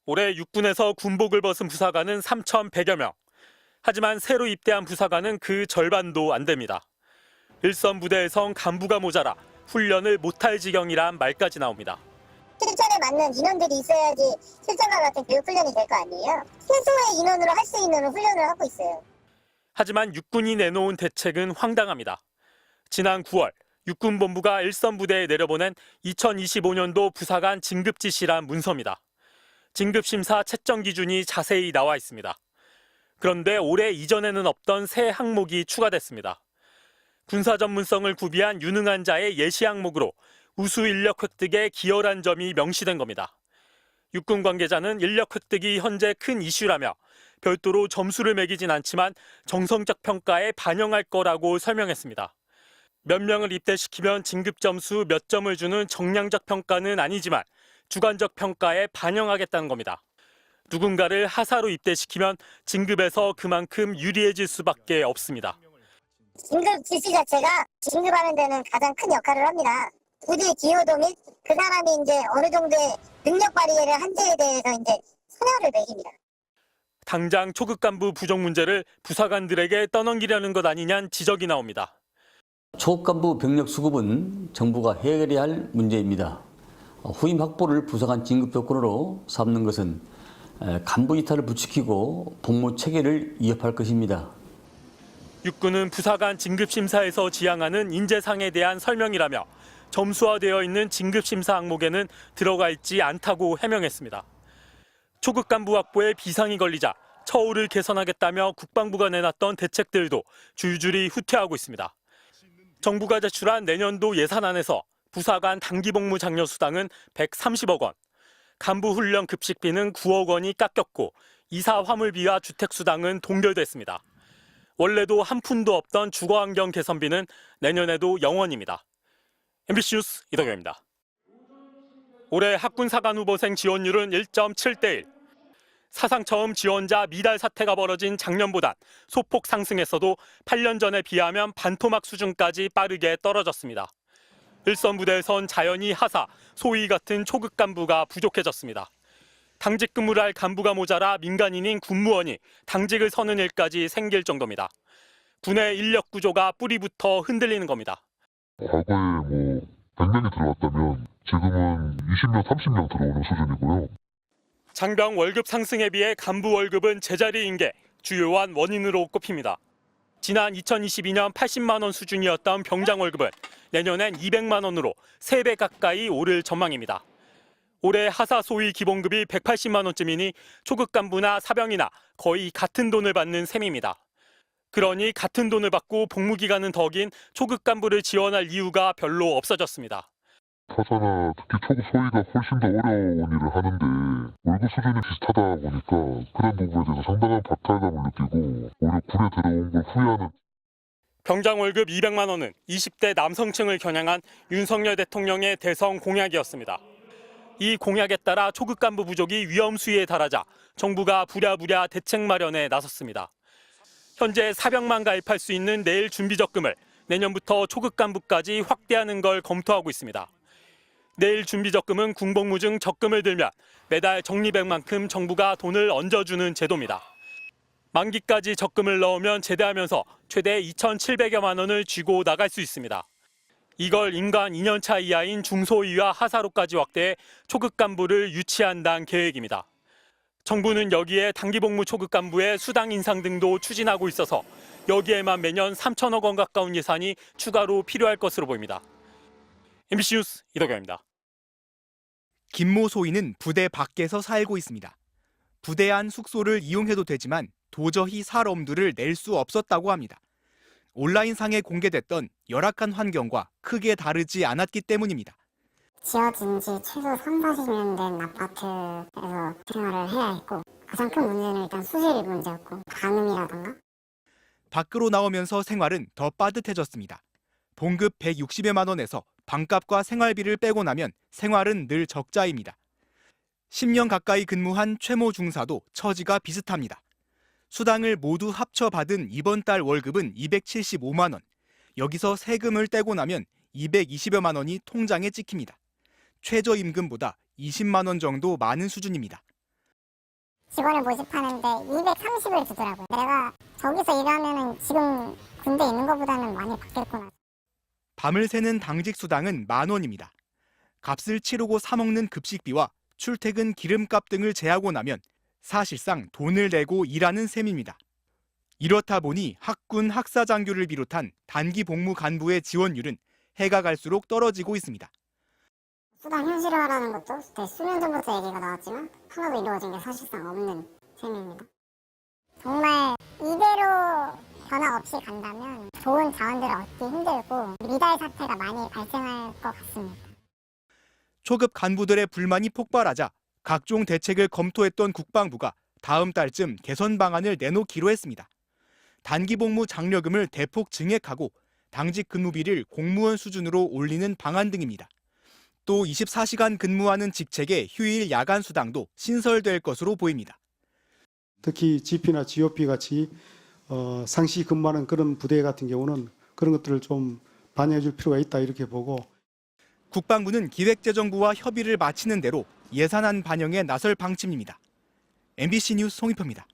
올해 육군에서 군복을 벗은 부사관은 3,100여 명. 하지만 새로 입대한 부사관은 그 절반도 안 됩니다. 일선 부대에선 간부가 모자라 훈련을 못할 지경이란 말까지 나옵니다. 실전에 맞는 인원들이 있어야지 실전과 같은 교육 훈련이 될 거 아니에요. 최소의 인원으로 할 수 있는 훈련을 하고 있어요. 하지만 육군이 내놓은 대책은 황당합니다. 지난 9월 육군본부가 일선 부대에 내려보낸 2025년도 부사관 진급 지시란 문서입니다. 진급 심사 채점 기준이 자세히 나와 있습니다. 그런데 올해 이전에는 없던 새 항목이 추가됐습니다. 군사 전문성을 구비한 유능한 자의 예시 항목으로 우수 인력 획득에 기여한 점이 명시된 겁니다. 육군 관계자는 인력 획득이 현재 큰 이슈라며 별도로 점수를 매기진 않지만 정성적 평가에 반영할 거라고 설명했습니다. 몇 명을 입대시키면 진급 점수 몇 점을 주는 정량적 평가는 아니지만 주관적 평가에 반영하겠다는 겁니다. 누군가를 하사로 입대시키면 진급에서 그만큼 유리해질 수밖에 없습니다. 진급 지시 자체가 진급하는 데는 가장 큰 역할을 합니다. 부대 기여도 및 그 사람이 이제 어느 정도의 능력 발휘를 한지에 대해서 이제 선열을 매깁니다. 당장 초급 간부 부족 문제를 부사관들에게 떠넘기려는 것 아니냐는 지적이 나옵니다. 초급 간부 병력 수급은 정부가 해결해야 할 문제입니다. 후임 확보를 부사관 진급 조건으로 삼는 것은 간부 이탈을 부추기고 복무 체계를 위협할 것입니다. 육군은 부사관 진급심사에서 지향하는 인재상에 대한 설명이라며 점수화되어 있는 진급심사 항목에는 들어가 있지 않다고 해명했습니다. 초급 간부 확보에 비상이 걸리자 처우를 개선하겠다며 국방부가 내놨던 대책들도 줄줄이 후퇴하고 있습니다. 정부가 제출한 내년도 예산안에서 부사관 단기복무 장려 수당은 130억 원, 간부 훈련 급식비는 9억 원이 깎였고 이사 화물비와 주택수당은 동결됐습니다. 원래도 한 푼도 없던 주거환경 개선비는 내년에도 0원입니다. MBC 뉴스 이덕영입니다. 올해 학군사관 후보생 지원율은 1.7대 1. 사상 처음 지원자 미달 사태가 벌어진 작년보단 소폭 상승했어도 8년 전에 비하면 반토막 수준까지 빠르게 떨어졌습니다. 일선 부대에선 자연히 하사, 소위 같은 초급 간부가 부족해졌습니다. 당직 근무를 할 간부가 모자라 민간인인 군무원이 당직을 서는 일까지 생길 정도입니다. 군의 인력 구조가 뿌리부터 흔들리는 겁니다. 과거에 100명이 들어왔다면 지금은 20명, 30명 들어오는 수준이고요. 장병 월급 상승에 비해 간부 월급은 제자리인 게 주요한 원인으로 꼽힙니다. 지난 2022년 80만 원 수준이었던 병장 월급은 내년엔 200만 원으로 3배 가까이 오를 전망입니다. 올해 하사 소위 기본급이 180만 원쯤이니 초급 간부나 사병이나 거의 같은 돈을 받는 셈입니다. 그러니 같은 돈을 받고 복무 기간은 더 긴 초급 간부를 지원할 이유가 별로 없어졌습니다. 사사나 특히 초급 소위가 훨씬 더 어려운 일을 하는데 월급 수준이 비슷하다 보니까 그런 부분에 대해서 상당한 박탈감을 느끼고 오히려 군에 들어온 걸 후회하는. 병장 월급 200만 원은 20대 남성층을 겨냥한 윤석열 대통령의 대선 공약이었습니다. 이 공약에 따라 초급 간부 부족이 위험 수위에 달하자 정부가 부랴부랴 대책 마련에 나섰습니다. 현재 사병만 가입할 수 있는 내일 준비 적금을 내년부터 초급 간부까지 확대하는 걸 검토하고 있습니다. 내일 준비 적금은 군복무 중 적금을 들면 매달 적립액만큼 정부가 돈을 얹어주는 제도입니다. 만기까지 적금을 넣으면 제대하면서 최대 2,700여만 원을 쥐고 나갈 수 있습니다. 이걸 임관 2년차 이하인 중소위와 하사로까지 확대해 초급 간부를 유치한다는 계획입니다. 정부는 여기에 단기복무 초급 간부의 수당 인상 등도 추진하고 있어서 여기에만 매년 3천억 원 가까운 예산이 추가로 필요할 것으로 보입니다. MBC 뉴스 이덕영입니다. 김모 소위는 부대 밖에서 살고 있습니다. 부대 안 숙소를 이용해도 되지만 도저히 살 엄두를 낼 수 없었다고 합니다. 온라인상에 공개됐던 열악한 환경과 크게 다르지 않았기 때문입니다. 지어진 지 최소 30-40년 된 아파트에서 생활을 해야 했고 가장 큰 문제는 일단 수질이 문제였고 간음이라던가. 밖으로 나오면서 생활은 더 빠듯해졌습니다. 봉급 160여만 원에서 방값과 생활비를 빼고 나면 생활은 늘 적자입니다. 10년 가까이 근무한 최모 중사도 처지가 비슷합니다. 수당을 모두 합쳐 받은 이번 달 월급은 275만 원. 여기서 세금을 떼고 나면 220여만 원이 통장에 찍힙니다. 최저임금보다 20만 원 정도 많은 수준입니다. 직원을 모집하는데 230을 주더라고요. 내가 저기서 일하면은 지금 군대 있는 것보다는 많이 받겠구나. 밤을 새는 당직 수당은 10,000원입니다. 값을 치르고 사 먹는 급식비와 출퇴근 기름값 등을 제하고 나면 사실상 돈을 내고 일하는 셈입니다. 이렇다 보니 학군 학사장교를 비롯한 단기 복무 간부의 지원율은 해가 갈수록 떨어지고 있습니다. 수당 현실화라는 것도 수년 전부터 얘기가 나왔지만 하나도 이루어진 게 사실상 없는 셈입니다. 정말 이대로 변화 없이 간다면 좋은 자원들을 얻기 힘들고 미달 사태가 많이 발생할 것 같습니다. 초급 간부들의 불만이 폭발하자 각종 대책을 검토했던 국방부가 다음 달쯤 개선 방안을 내놓기로 했습니다. 단기 복무 장려금을 대폭 증액하고 당직 근무비를 공무원 수준으로 올리는 방안 등입니다. 또 24시간 근무하는 직책의 휴일 야간 수당도 신설될 것으로 보입니다. 특히 GP나 GOP 같이 상시 근무하는 그런 부대 같은 경우는 그런 것들을 좀 반영해 줄 필요가 있다 이렇게 보고, 국방부는 기획재정부와 협의를 마치는 대로 예산안 반영에 나설 방침입니다. MBC 뉴스 송희표입니다.